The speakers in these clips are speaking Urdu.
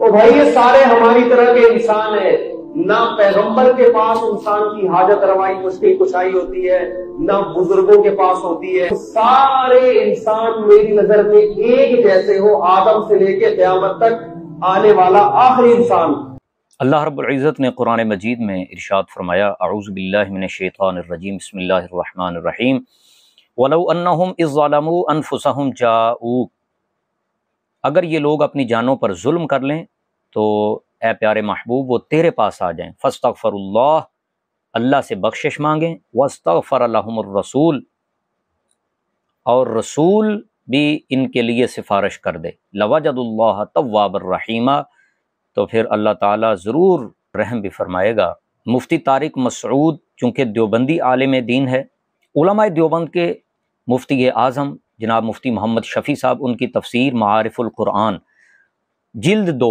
او بھائی یہ سارے ہماری طرح کے انسان ہیں، نہ پیغمبر کے پاس انسان کی حاجت روائی مشکل کشائی ہوتی ہے، نہ بزرگوں کے پاس ہوتی ہے، سارے انسان میری نظر میں ایک جیسے ہو، آدم سے لے کے قیامت تک آنے والا آخری انسان۔ اللہ رب العزت نے قرآن مجید میں ارشاد فرمایا، اعوذ باللہ من الشیطان الرجیم، بسم اللہ الرحمن الرحیم، وَلَوْ أَنَّهُمْ إِذْ ظَلَمُوا أَنفُسَهُمْ جَاءُوكَ، اگر یہ لوگ اپنی جانوں پر ظلم کر لیں تو اے پیارے محبوب وہ تیرے پاس آ جائیں، فَاسْتَغْفَرُوا اللَّهَ، اللہ سے بخشش مانگیں، وَاسْتَغْفَرَ لَهُمُ الرَّسُولُ، اور رسول بھی ان کے لیے سفارش کر دے، لَوَجَدُوا اللَّهَ تَوَّابًا رَحِيمًا، تو پھر اللہ تعالیٰ ضرور رحم بھی فرمائے گا۔ مفتی طارق مسعود چونکہ دیوبندی عالم دین ہے، علماء دیوبند کے مفتی اعظم جناب مفتی محمد شفیع صاحب، ان کی تفسیر معارف القرآن جلد 2،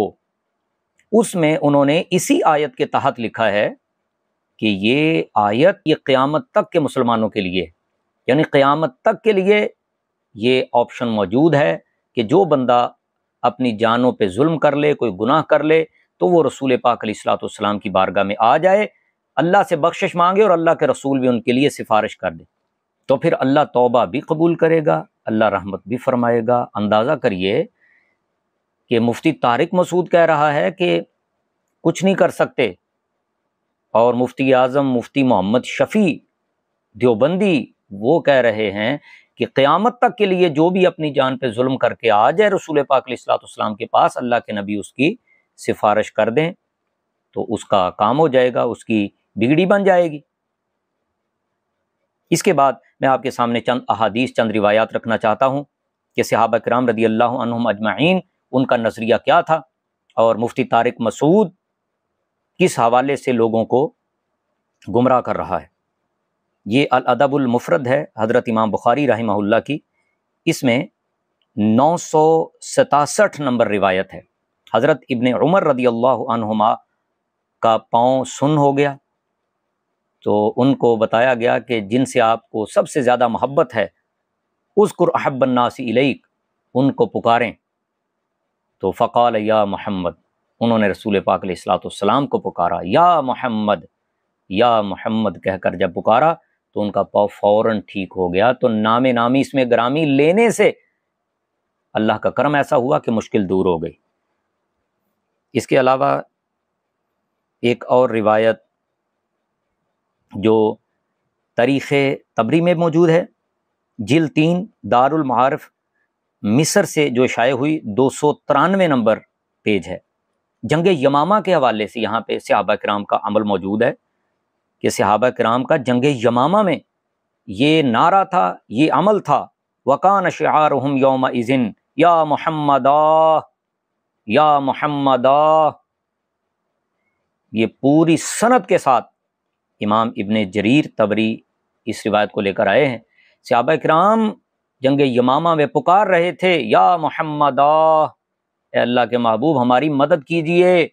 اس میں انہوں نے اسی آیت کے تحت لکھا ہے کہ یہ آیت یہ قیامت تک کے مسلمانوں کے لیے، یعنی قیامت تک کے لیے یہ آپشن موجود ہے کہ جو بندہ اپنی جانوں پہ ظلم کر لے، کوئی گناہ کر لے، تو وہ رسول پاک علیہ الصلوۃ والسلام کی بارگاہ میں آ جائے، اللہ سے بخشش مانگے اور اللہ کے رسول بھی ان کے لیے سفارش کر دے، تو پھر اللہ توبہ بھی قبول کرے گا، اللہ رحمت بھی فرمائے گا۔ اندازہ کریے کہ مفتی طارق مسعود کہہ رہا ہے کہ کچھ نہیں کر سکتے، اور مفتی اعظم مفتی محمد شفیع دیوبندی وہ کہہ رہے ہیں کہ قیامت تک کے لیے جو بھی اپنی جان پہ ظلم کر کے آ جائے رسول پاک علیہ الصلوۃ والسلام کے پاس، اللہ کے نبی اس کی سفارش کر دیں تو اس کا کام ہو جائے گا، اس کی بگڑی بن جائے گی۔ اس کے بعد میں آپ کے سامنے چند احادیث، چند روایات رکھنا چاہتا ہوں کہ صحابہ کرام رضی اللہ عنہم اجمعین ان کا نظریہ کیا تھا، اور مفتی طارق مسعود کس حوالے سے لوگوں کو گمراہ کر رہا ہے۔ یہ الادب المفرد ہے حضرت امام بخاری رحمہ اللہ کی، اس میں 967 نمبر روایت ہے۔ حضرت ابن عمر رضی اللہ عنہما کا پاؤں سن ہو گیا، تو ان کو بتایا گیا کہ جن سے آپ کو سب سے زیادہ محبت ہے، اذکر احب الناس الیک، ان کو پکاریں، تو فقال یا محمد، انہوں نے رسول پاک علیہ الصلوۃ والسلام کو پکارا، یا محمد کہہ کر جب پکارا تو ان کا پاؤں فوراً ٹھیک ہو گیا۔ تو نام نامی اس میں گرامی لینے سے اللہ کا کرم ایسا ہوا کہ مشکل دور ہو گئی۔ اس کے علاوہ ایک اور روایت جو تاریخ طبری میں موجود ہے، جلد 3 دار المعارف مصر سے جو شائع ہوئی، 293 نمبر پیج ہے۔ جنگ یمامہ کے حوالے سے یہاں پہ صحابہ کرام کا عمل موجود ہے کہ صحابہ کرام کا جنگ یمامہ میں یہ نعرہ تھا، یہ عمل تھا، وَقَانَ شِعَارُهُمْ يَوْمَئِذٍ یا محمدا، یا محمدا، یہ پوری سند کے ساتھ امام ابن جریر طبری اس روایت کو لے کر آئے ہیں۔ صحابہ کرام جنگ یمامہ میں پکار رہے تھے، یا محمدا، اے اللہ کے محبوب ہماری مدد کیجئے۔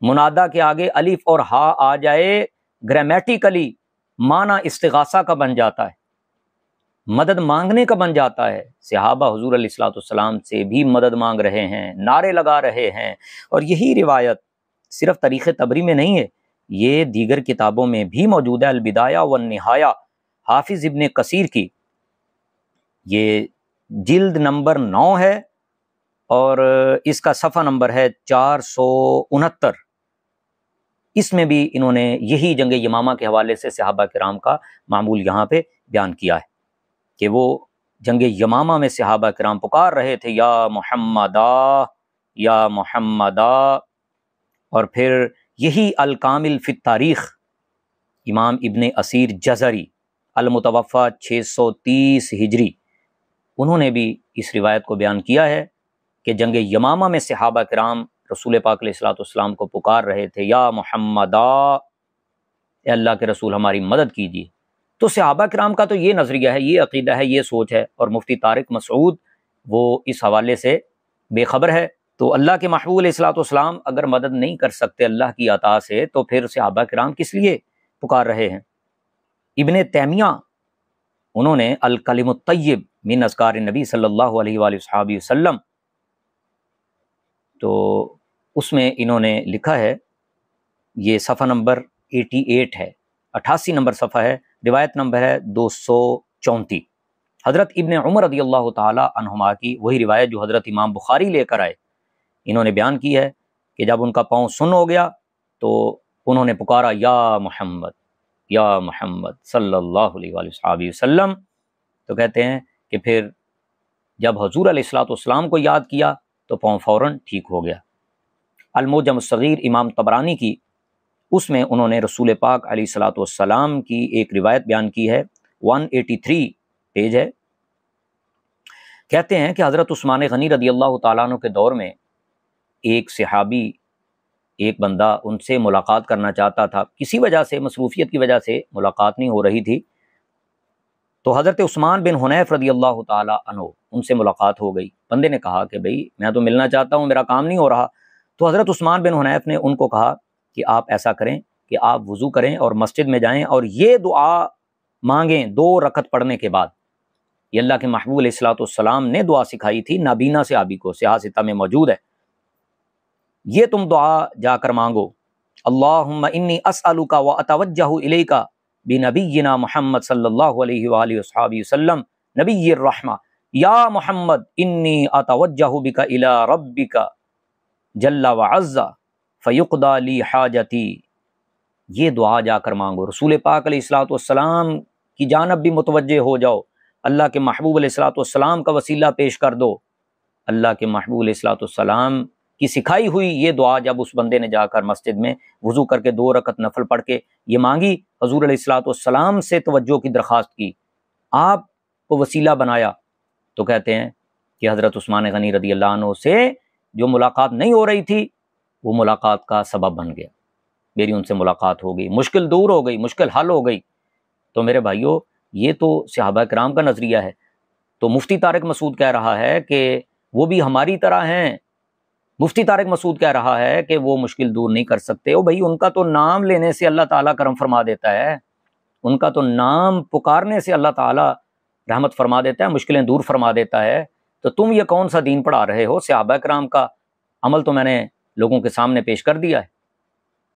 منادا کے آگے الف اور ہا آ جائے، گرامیٹیکلی معنی استغاثہ کا بن جاتا ہے، مدد مانگنے کا بن جاتا ہے۔ صحابہ حضور علیہ الصلوۃ والسلام سے بھی مدد مانگ رہے ہیں، نعرے لگا رہے ہیں، اور یہی روایت صرف تاریخ طبری میں نہیں ہے، یہ دیگر کتابوں میں بھی موجود ہے۔ البدایہ والنہایہ حافظ ابن کثیر کی، یہ جلد نمبر 9 ہے، اور اس کا صفحہ نمبر ہے 469۔ اس میں بھی انہوں نے یہی جنگ یمامہ کے حوالے سے صحابہ کرام کا معمول یہاں پہ بیان کیا ہے کہ وہ جنگ یمامہ میں صحابہ کرام پکار رہے تھے، یا محمدا، یا محمدا۔ اور پھر یہی الکامل فی التاریخ امام ابن اسیر جزری المتوفی 630 ہجری، انہوں نے بھی اس روایت کو بیان کیا ہے کہ جنگ یمامہ میں صحابہ کرام رسول پاک علیہ الصلوۃ والسلام کو پکار رہے تھے، یا محمدا، اے اللہ کے رسول ہماری مدد کیجیے۔ تو صحابہ کرام کا تو یہ نظریہ ہے، یہ عقیدہ ہے، یہ سوچ ہے، اور مفتی طارق مسعود وہ اس حوالے سے بے خبر ہے۔ تو اللہ کے محبوب علیہ الصلوۃ والسلام اگر مدد نہیں کر سکتے اللہ کی عطا سے، تو پھر صحابہ کرام کس لیے پکار رہے ہیں؟ ابن تیمیہ انہوں نے الکلم الطیب من اذکار النبی صلی اللہ علیہ وآلہ وسلم، تو اس میں انہوں نے لکھا ہے، یہ صفحہ نمبر 88 ہے، 88 نمبر صفحہ ہے، روایت نمبر ہے 234، حضرت ابن عمر رضی اللہ تعالی عنہما کی وہی روایت جو حضرت امام بخاری لے کر آئے۔ انہوں نے بیان کی ہے کہ جب ان کا پاؤں سن ہو گیا تو انہوں نے پکارا یا محمد صلی اللہ علیہ وآلہ وسلم۔ تو کہتے ہیں کہ پھر جب حضور علیہ الصلوۃ والسلام کو یاد کیا تو پاؤں فوراً ٹھیک ہو گیا۔ المعجم الصغیر امام طبرانی کی، اس میں انہوں نے رسول پاک علیہ الصلوۃ والسلام کی ایک روایت بیان کی ہے، 183 پیج ہے۔ کہتے ہیں کہ حضرت عثمان غنی رضی اللہ تعالیٰ عنہ کے دور میں ایک صحابی، ایک بندہ ان سے ملاقات کرنا چاہتا تھا، کسی وجہ سے، مصروفیت کی وجہ سے ملاقات نہیں ہو رہی تھی، تو حضرت عثمان بن حنیف رضی اللہ تعالیٰ عنہ ان سے ملاقات ہو گئی۔ بندے نے کہا کہ بھئی میں تو ملنا چاہتا ہوں، میرا کام نہیں ہو رہا۔ تو حضرت عثمان بن حنیف نے ان کو کہا کہ آپ ایسا کریں کہ آپ وضو کریں اور مسجد میں جائیں اور یہ دعا مانگیں 2 رکعت پڑھنے کے بعد۔ یہ اللہ کے محبوب علیہ الصلوۃ والسلام نے دعا سکھائی تھی نابینا صحابی کو، صحیح ستہ میں موجود ہے۔ یہ تم دعا جا کر مانگو، اللہم انی اسألک و اتوجہ الیک بنبینا محمد صلی اللہ علیہ وآلہ وصحبہ وسلم نبی الرحمہ، یا محمد انی اتوجہ بک الی ربک جل وعز فیقضی لی حاجتی۔ یہ دعا جا کر مانگو، رسول پاک علیہ الصلوۃ والسلام کی جانب بھی متوجہ ہو جاؤ، اللہ کے محبوب علیہ الصلوۃ والسلام کا وسیلہ پیش کر دو۔ اللہ کے محبوب علیہ الصلوۃ والسلام کی سکھائی ہوئی یہ دعا جب اس بندے نے جا کر مسجد میں وضو کر کے 2 رکعت نفل پڑھ کے یہ مانگی، حضور علیہ الصلوۃ والسلام سے توجہ کی درخواست کی، آپ کو وسیلہ بنایا، تو کہتے ہیں کہ حضرت عثمان غنی رضی اللہ عنہ سے جو ملاقات نہیں ہو رہی تھی وہ ملاقات کا سبب بن گیا، میری ان سے ملاقات ہو گئی، مشکل دور ہو گئی، مشکل حل ہو گئی۔ تو میرے بھائیوں، یہ تو صحابہ کرام کا نظریہ ہے۔ تو مفتی طارق مسعود کہہ رہا ہے کہ وہ بھی ہماری طرح ہیں۔ مفتی طارق مسعود کہہ رہا ہے کہ وہ مشکل دور نہیں کر سکتے۔ او بھائی، ان کا تو نام لینے سے اللہ تعالیٰ کرم فرما دیتا ہے، ان کا تو نام پکارنے سے اللہ تعالیٰ رحمت فرما دیتا ہے، مشکلیں دور فرما دیتا ہے۔ تو تم یہ کون سا دین پڑھا رہے ہو؟ صحابہ کرام کا عمل تو میں نے لوگوں کے سامنے پیش کر دیا ہے۔